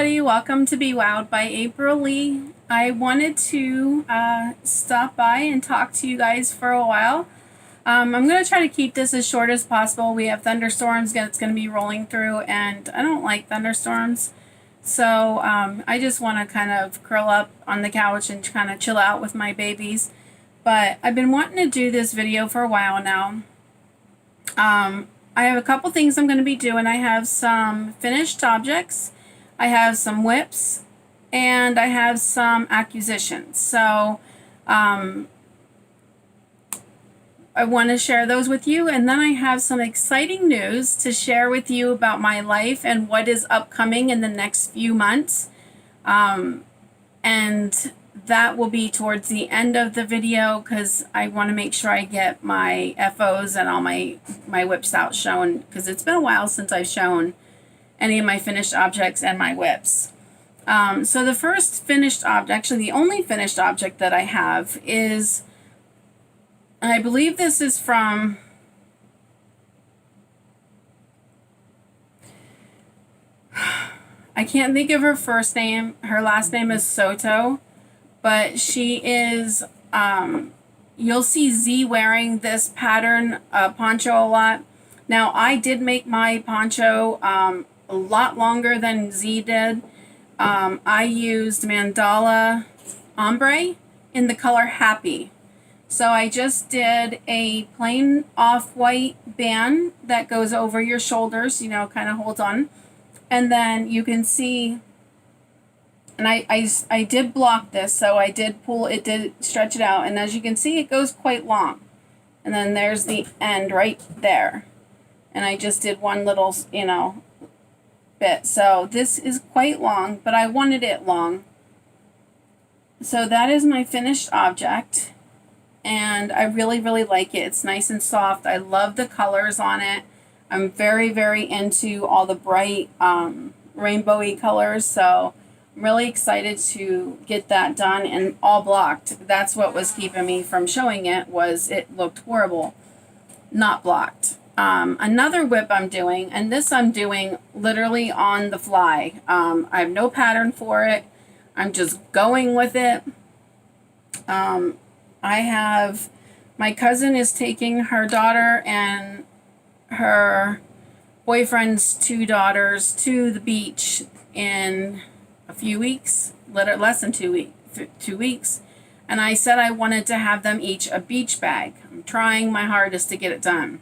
everybody, welcome to beewowd by April Lee. I wanted to stop by and talk to you guys for a while. I'm going to try to keep this as short as possible. We have thunderstorms that's going to be rolling through, and I don't like thunderstorms. So I just want to kind of curl up on the couch and kind of chill out with my babies. But I've been wanting to do this video for a while now. I have a couple things I'm going to be doing. I have some finished objects, I have some whips, and I have some acquisitions. So I want to share those with you, and then I have some exciting news to share with you about my life and what is upcoming in the next few months. And that will be towards the end of the video because I want to make sure I get my FOs and all my whips out shown, because it's been a while since I've shown any of my finished objects and my whips. So the first finished object, actually the only finished object that I have is, and I believe this is from I can't think of her first name. Her last name is Soto. But she is, you'll see Z wearing this pattern poncho a lot. Now, I did make my poncho a lot longer than Z did. I used mandala ombre in the color Happy. So I just did a plain off-white band that goes over your shoulders, you know, kind of holds on. And then you can see, and I did block this, so I did pull, it did stretch it out, and as you can see, it goes quite long. And then there's the end right there. And I just did one little, you know, bit. So this is quite long, but I wanted it long. So that is my finished object, and I really, really like it. It's nice and soft. I love the colors on it. I'm very, very into all the bright rainbowy colors, so I'm really excited to get that done and all blocked. That's what was keeping me from showing it, was it looked horrible not blocked. Another whip I'm doing, and this I'm doing literally on the fly. I have no pattern for it. I'm just going with it. I have, my cousin is taking her daughter and her boyfriend's two daughters to the beach in a few weeks, less than 2 weeks, and I said I wanted to have them each a beach bag. I'm trying my hardest to get it done.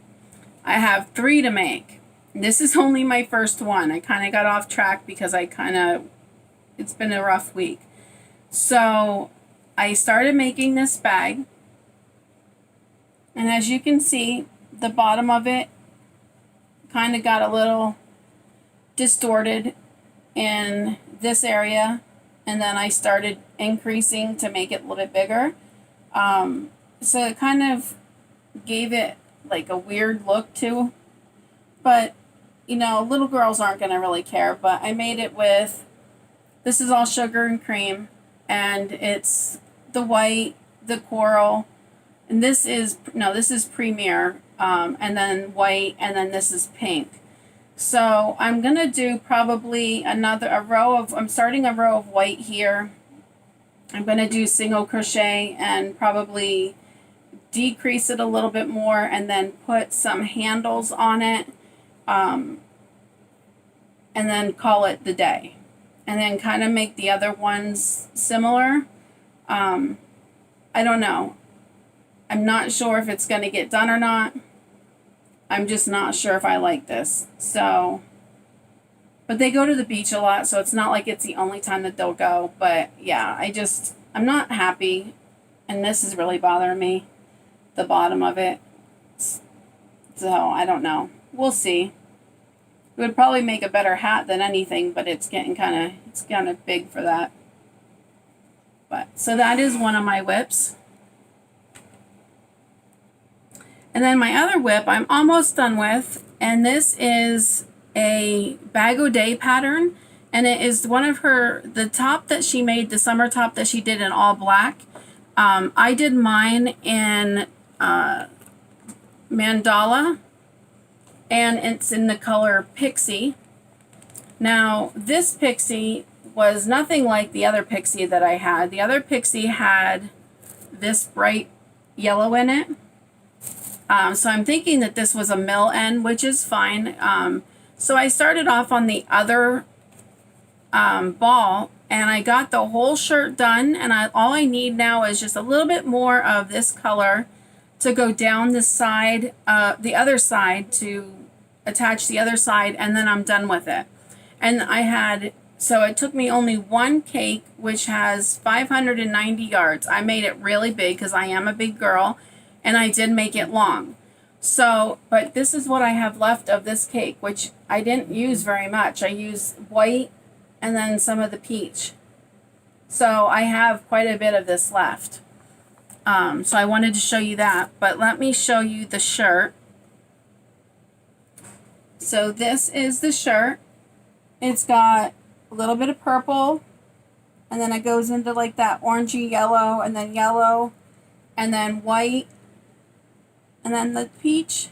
I have 3 to make. This is only my first one. I kind of got off track because it's been a rough week. So I started making this bag, and as you can see, the bottom of it kind of got a little distorted in this area, and then I started increasing to make it a little bit bigger. So it kind of gave it like a weird look too, but you know, little girls aren't going to really care. But I made it with, this is all sugar and cream, and it's the white, the coral, and this is premier, and then white, and then this is pink. So I'm going to do probably I'm starting a row of white here. I'm going to do single crochet and probably decrease it a little bit more, and then put some handles on it, and then call it the day. And then kind of make the other ones similar. I don't know. I'm not sure if it's going to get done or not. I'm just not sure if I like this. So, but they go to the beach a lot, so it's not like it's the only time that they'll go. But yeah, I'm not happy, and this is really bothering me, the bottom of it. So I don't know. We'll see. It would probably make a better hat than anything, but it's getting kind of big for that. But so that is one of my whips. And then my other whip I'm almost done with, and this is a beewowd pattern, and it is one of the top that she made, the summer top that she did in all black. I did mine in mandala, and it's in the color Pixie. Now, this Pixie was nothing like the other pixie that I had. The other pixie had this bright yellow in it. So I'm thinking that this was a mill end, which is fine. So I started off on the other ball, and I got the whole shirt done, and all I need now is just a little bit more of this color to go down the side, the other side, to attach the other side, and then I'm done with it. And so it took me only one cake, which has 590 yards. I made it really big because I am a big girl, and I did make it long. So, but this is what I have left of this cake, which I didn't use very much. I used white and then some of the peach. So I have quite a bit of this left. So I wanted to show you that, but let me show you the shirt. So this is the shirt. It's got a little bit of purple, and then it goes into like that orangey yellow, and then white, and then the peach.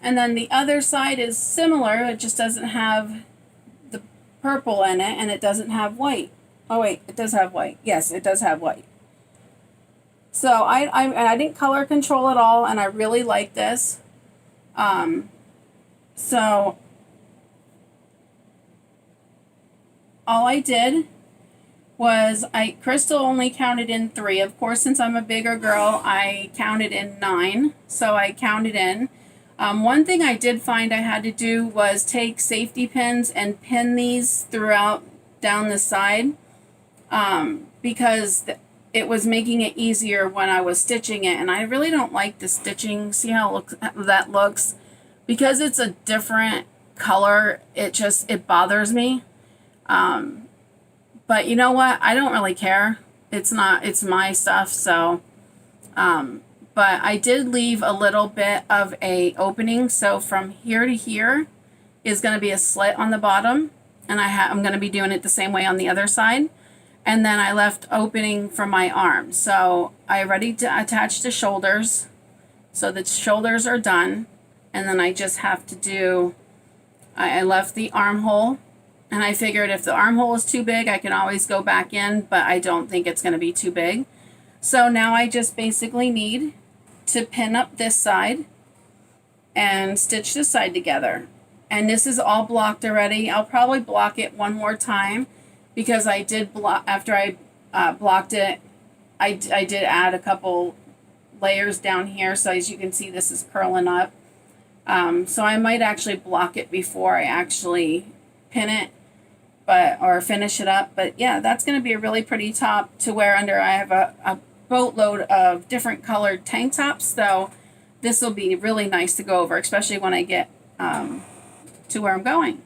And then the other side is similar, it just doesn't have the purple in it, and it doesn't have white. Oh wait, it does have white. Yes, it does have white. So I didn't color control at all, and I really like this. So all I did was Crystal only counted in 3. Of course, since I'm a bigger girl, I counted in 9. So I counted in. One thing I did find I had to do was take safety pins and pin these throughout down the side, because it was making it easier when I was stitching it, and I really don't like the stitching. See how that looks? Because it's a different color, it bothers me. But you know what? I don't really care. It's my stuff, so, but I did leave a little bit of a opening, so from here to here is going to be a slit on the bottom, and I'm going to be doing it the same way on the other side. And then I left opening for my arm. So I already attached the shoulders. So the shoulders are done. And then I just have to do, I left the armhole. And I figured if the armhole is too big, I can always go back in. But I don't think it's going to be too big. So now I just basically need to pin up this side and stitch this side together. And this is all blocked already. I'll probably block it one more time, because I did block, after I blocked it, I did add a couple layers down here. So as you can see, this is curling up. So I might actually block it before I actually pin it, or finish it up. But yeah, that's going to be a really pretty top to wear under. I have a boatload of different colored tank tops. So this will be really nice to go over, especially when I get to where I'm going.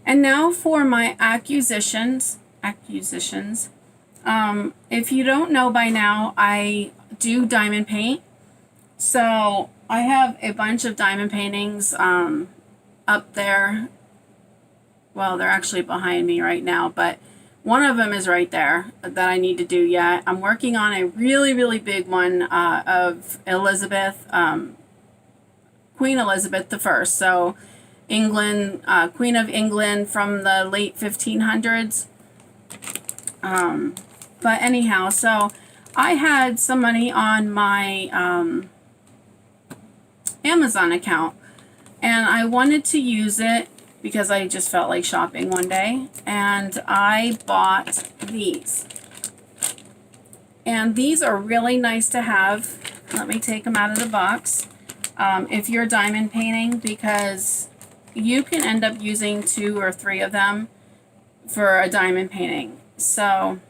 And now for my acquisitions. If you don't know by now, I do diamond paint. So I have a bunch of diamond paintings up there. Well, they're actually behind me right now, but one of them is right there that I need to do yet. I'm working on a really, really big one of Elizabeth, Queen Elizabeth I. So England, Queen of England from the late 1500s. But anyhow, so I had some money on my Amazon account, and I wanted to use it because I just felt like shopping one day, and I bought these. And these are really nice to have. Let me take them out of the box. If you're diamond painting, because you can end up using 2 or 3 of them for a diamond painting. So,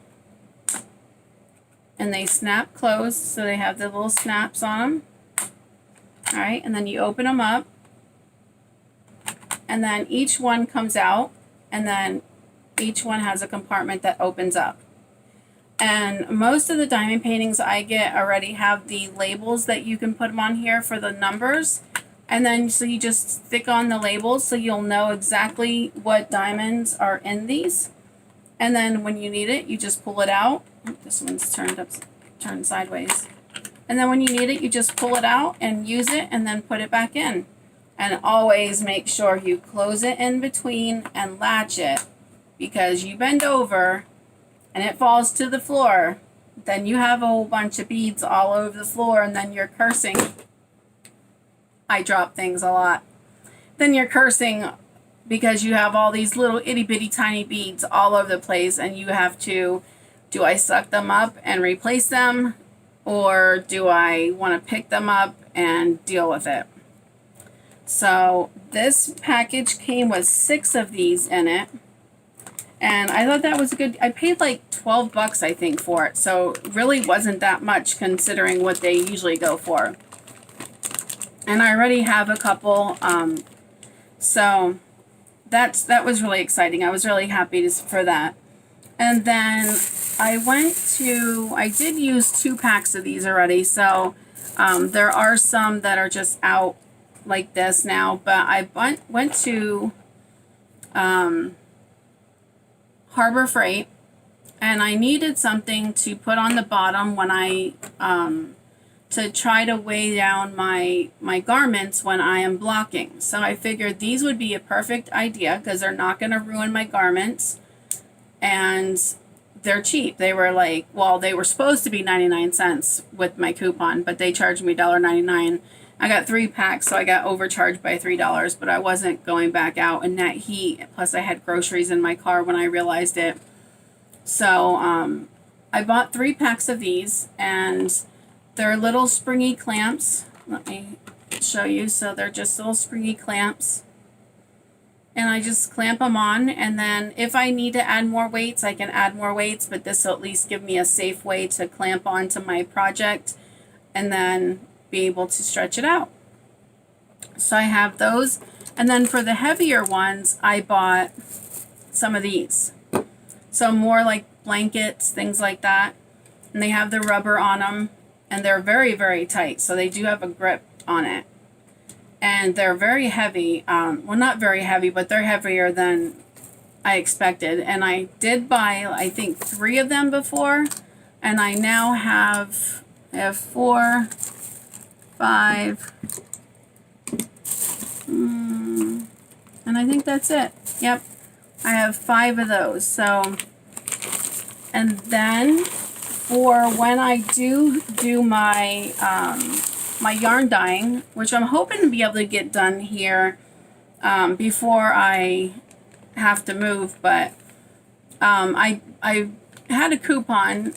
and they snap closed, so they have the little snaps on them. All right, and then you open them up, and then each one comes out, and then each one has a compartment that opens up. And most of the diamond paintings I get already have the labels that you can put them on here for the numbers. And then so you just stick on the labels so you'll know exactly what diamonds are in these. And then when you need it, you just pull it out. This one's turned sideways. And then when you need it, you just pull it out and use it and then put it back in. And always make sure you close it in between and latch it, because you bend over and it falls to the floor, then you have a whole bunch of beads all over the floor, and then you're cursing. I drop things a lot. Then you're cursing because you have all these little itty bitty tiny beads all over the place, and you have to, do I suck them up and replace them, or do I want to pick them up and deal with it? So this package came with 6 of these in it, and I thought that was good. I paid like $12 I think for it, so it really wasn't that much considering what they usually go for. And I already have a couple, so that was really exciting. I was really happy for that. And then I did use 2 packs of these already, so there are some that are just out like this now, but I went to Harbor Freight, and I needed something to put on the bottom when I to try to weigh down my garments when I am blocking. So I figured these would be a perfect idea because they're not going to ruin my garments, and they're cheap. They were like, well, they were supposed to be 99 cents with my coupon, but they charged me $1.99. I got 3 packs, so I got overcharged by $3, but I wasn't going back out in that heat. Plus I had groceries in my car when I realized it. So I bought 3 packs of these, and they're little springy clamps. Let me show you. So they're just little springy clamps, and I just clamp them on, and then if I need to add more weights, I can add more weights, but this will at least give me a safe way to clamp onto my project and then be able to stretch it out. So I have those, and then for the heavier ones I bought some of these, so more like blankets, things like that, and they have the rubber on them, and they're very, very tight, so they do have a grip on it, and they're very heavy. Well, not very heavy, but they're heavier than I expected. And I did buy, I think, 3 of them before, and I now have 4, 5, and I think that's it. Yep, I have 5 of those. So, and then for when I do my my yarn dyeing, which I'm hoping to be able to get done here before I have to move, but I had a coupon.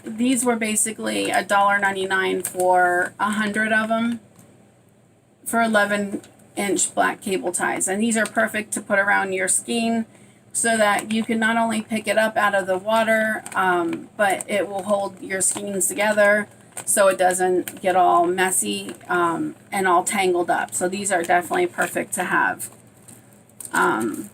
These were basically $1.99 for 100 of them for 11-inch black cable ties, and these are perfect to put around your skein so that you can not only pick it up out of the water, but it will hold your skeins together so it doesn't get all messy and all tangled up. So these are definitely perfect to have. And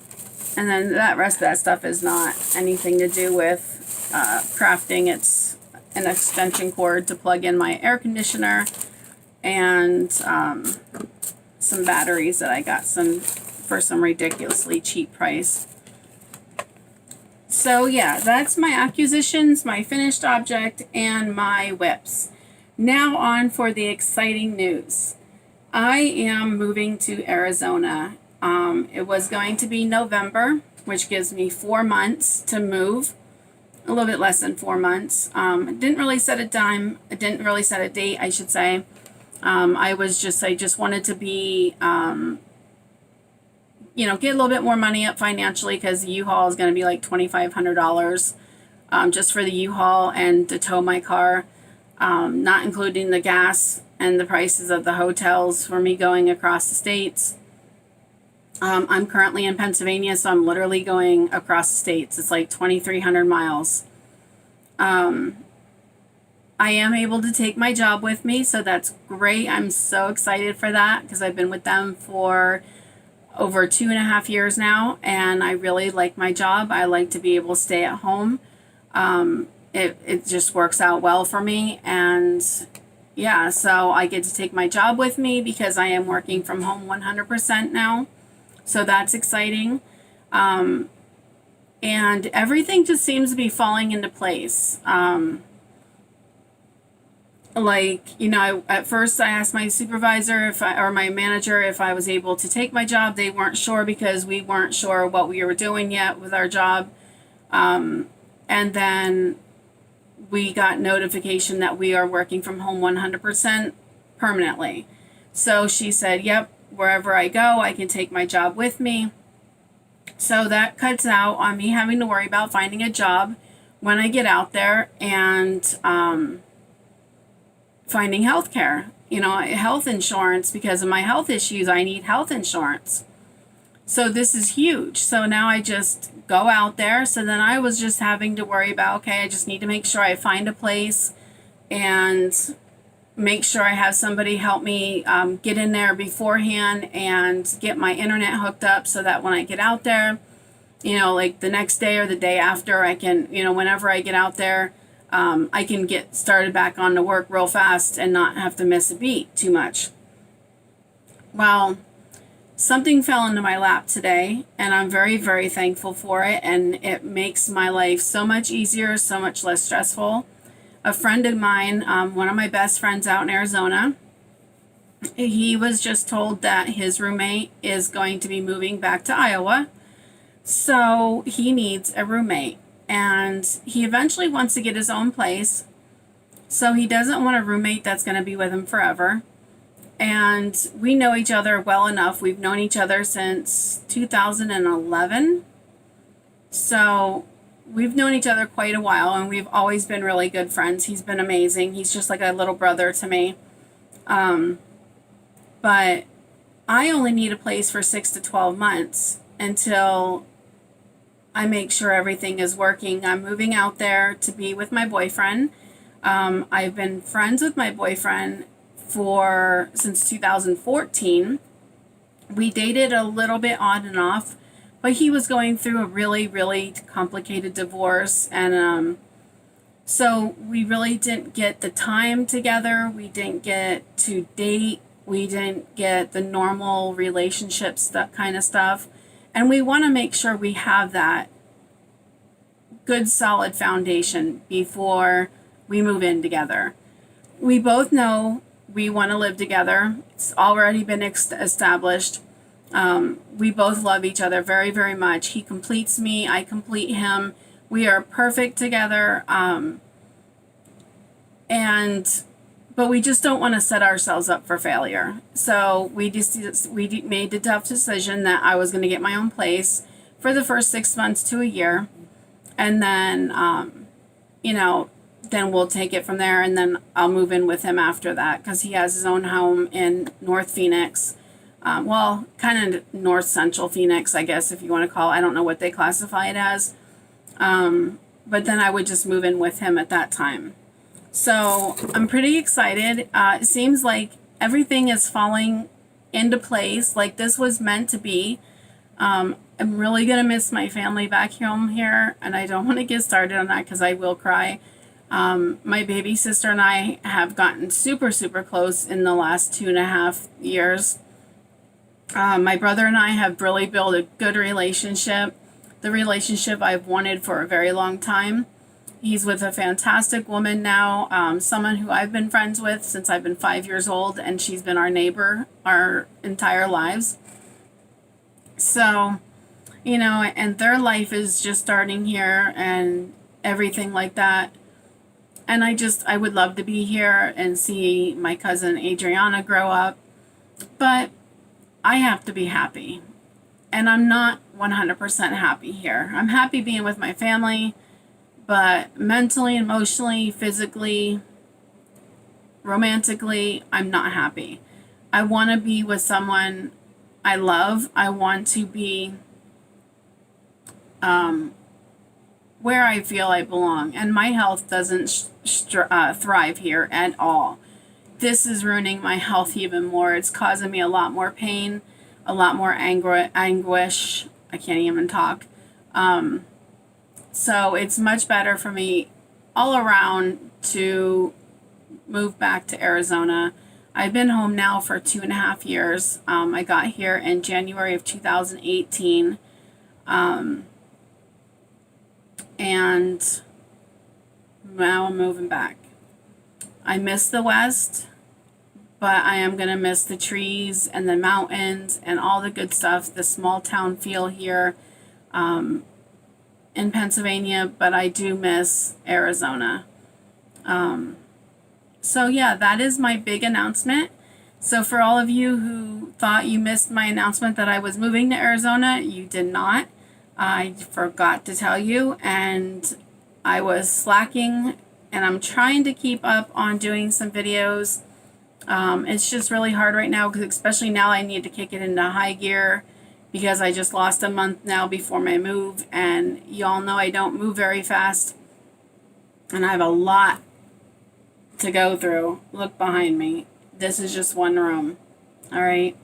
then that rest of that stuff is not anything to do with crafting. It's an extension cord to plug in my air conditioner, and some batteries that I got for some ridiculously cheap price. So yeah, that's my acquisitions, my finished object, and my whips. Now on for the exciting news. I am moving to Arizona. It was going to be November, which gives me 4 months to move. A little bit less than 4 months. I didn't really set a time. I didn't really set a date, I should say. I just wanted to be, get a little bit more money up financially, because the U-Haul is going to be like $2,500 just for the U-Haul and to tow my car, not including the gas and the prices of the hotels for me going across the states. I'm currently in Pennsylvania, so I'm literally going across the states. It's like 2,300 miles. I am able to take my job with me, so that's great. I'm so excited for that because I've been with them for over 2.5 years now, and I really like my job. I like to be able to stay at home. It just works out well for me, and yeah, so I get to take my job with me because I am working from home 100% now. So that's exciting. And everything just seems to be falling into place. like, at first I asked my supervisor or my manager if I was able to take my job. They weren't sure because we weren't sure what we were doing yet with our job. And then we got notification that we are working from home 100% permanently. So she said, yep, wherever I go, I can take my job with me. So that cuts out on me having to worry about finding a job when I get out there, and finding health care, health insurance. Because of my health issues, I need health insurance. So this is huge. So now I just go out there. So then I was just having to worry about, okay, I just need to make sure I find a place and make sure I have somebody help me get in there beforehand and get my internet hooked up so that when I get out there, like the next day or the day after, I can, whenever I get out there, I can get started back on to work real fast and not have to miss a beat too much. Well, something fell into my lap today, and I'm very, very thankful for it, and it makes my life so much easier, so much less stressful. A friend of mine, one of my best friends out in Arizona, he was just told that his roommate is going to be moving back to Iowa, so he needs a roommate. And he eventually wants to get his own place, so he doesn't want a roommate that's going to be with him forever. And we know each other well enough. We've known each other since 2011. So we've known each other quite a while, and we've always been really good friends. He's been amazing. He's just like a little brother to me. But I only need a place for 6 to 12 months until I make sure everything is working. I'm moving out there to be with my boyfriend. I've been friends with my boyfriend since 2014. We dated a little bit on and off, but he was going through a really, really complicated divorce, and so we really didn't get the time together. We didn't get to date. We didn't get the normal relationships, that kind of stuff. And we want to make sure we have that good, solid foundation before we move in together. We both know we want to live together. It's already been established. We both love each other very, very much. He completes me. I complete him. We are perfect together. But we just don't want to set ourselves up for failure. So we made the tough decision that I was going to get my own place for the first 6 months to a year, and then then we'll take it from there, and then I'll move in with him after that, because he has his own home in North Phoenix. Well, kind of north central Phoenix, I guess, if you want to call it. I don't know what they classify it as. But then I would just move in with him at that time. So I'm pretty excited. It seems like everything is falling into place, like this was meant to be. I'm really going to miss my family back home here, and I don't want to get started on that because I will cry. My baby sister and I have gotten super, super close in the last 2.5 years. My brother and I have really built a good relationship, the relationship I've wanted for a very long time. He's with a fantastic woman now, someone who I've been friends with since I've been 5 years old, and she's been our neighbor our entire lives. So, and their life is just starting here and everything like that. And I would love to be here and see my cousin Adriana grow up, but I have to be happy. And I'm not 100% happy here. I'm happy being with my family, but mentally, emotionally, physically, romantically, I'm not happy. I want to be with someone I love. I want to be where I feel I belong. And my health doesn't thrive here at all. This is ruining my health even more. It's causing me a lot more pain, a lot more anguish. I can't even talk. So it's much better for me all around to move back to Arizona. I've been home now for 2.5 years. I got here in January of 2018. And now I'm moving back. I miss the West, but I am going to miss the trees and the mountains and all the good stuff, the small town feel here in Pennsylvania, but I do miss Arizona. So yeah, that is my big announcement. So for all of you who thought you missed my announcement that I was moving to Arizona, you did not. I forgot to tell you, and I was slacking, and I'm trying to keep up on doing some videos. It's just really hard right now, because especially now I need to kick it into high gear because I just lost a month now before my move, and y'all know I don't move very fast, and I have a lot to go through. Look behind me. This is just one room. All right.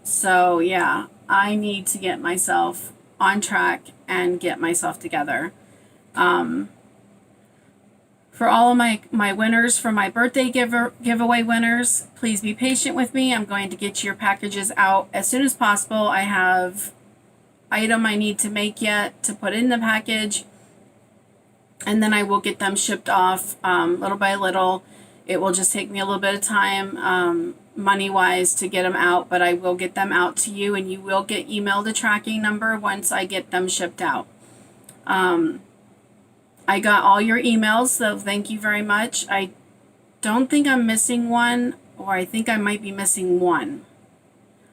So yeah, I need to get myself on track and get myself together. For all of my winners, for my birthday giveaway winners, please be patient with me. I'm going to get your packages out as soon as possible. I have item I need to make yet to put in the package, and then I will get them shipped off little by little. It will just take me a little bit of time, money-wise, to get them out, but I will get them out to you, and you will get emailed a tracking number once I get them shipped out. I got all your emails, so thank you very much. I don't think I'm missing one, or I think I might be missing one.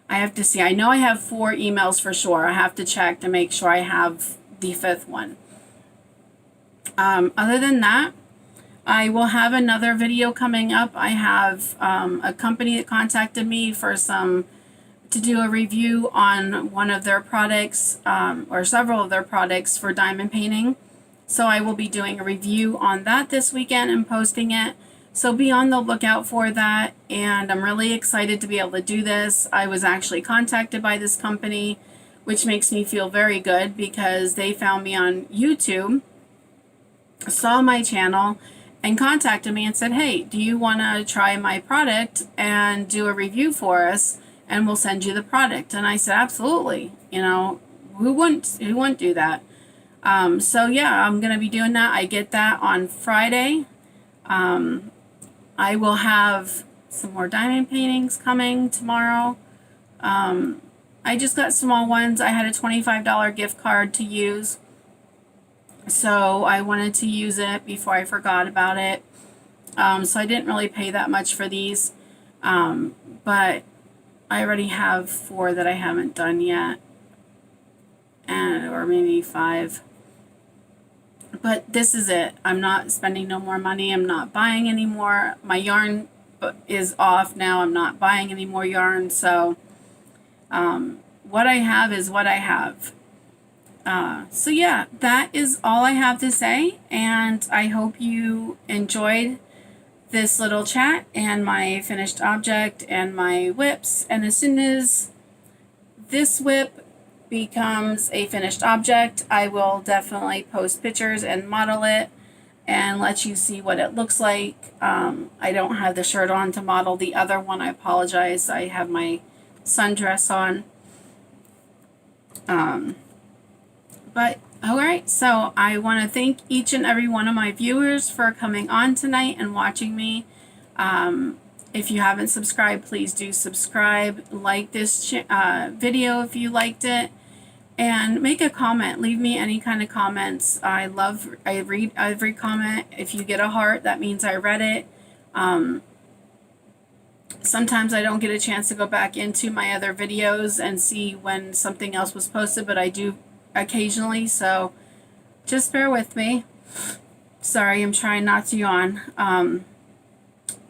I have to see. I know I have 4 emails for sure. I have to check to make sure I have the 5th one. Other than that, I will have another video coming up. I have a company that contacted me for to do a review on one of their products, or several of their products for diamond painting. So I will be doing a review on that this weekend and posting it. So be on the lookout for that. And I'm really excited to be able to do this. I was actually contacted by this company, which makes me feel very good because they found me on YouTube, saw my channel, and contacted me and said, hey, do you want to try my product and do a review for us, and we'll send you the product? And I said, absolutely. You know, who wouldn't do that? So yeah, I'm going to be doing that. I get that on Friday. I will have some more diamond paintings coming tomorrow. I just got small ones. I had a $25 gift card to use, so I wanted to use it before I forgot about it. So I didn't really pay that much for these, but I already have 4 that I haven't done yet, or maybe 5. But this is it. I'm not spending no more money. I'm not buying any more. My yarn is off now. I'm not buying any more yarn. So what I have is what I have. So yeah, that is all I have to say. And I hope you enjoyed this little chat and my finished object and my whips. And as soon as this whip becomes a finished object, I will definitely post pictures and model it and let you see what it looks like. I don't have the shirt on to model the other one. I apologize. I have my sundress on. But all right, so I want to thank each and every one of my viewers for coming on tonight and watching me. If you haven't subscribed, please do subscribe. Like this video if you liked it, and make a comment. Leave me any kind of comments. I read every comment. If you get a heart, that means I read it. Sometimes I don't get a chance to go back into my other videos and see when something else was posted, but I do occasionally, so just bear with me. Sorry, I'm trying not to yawn.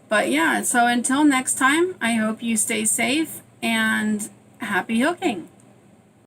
But yeah, so until next time, I hope you stay safe and happy hooking.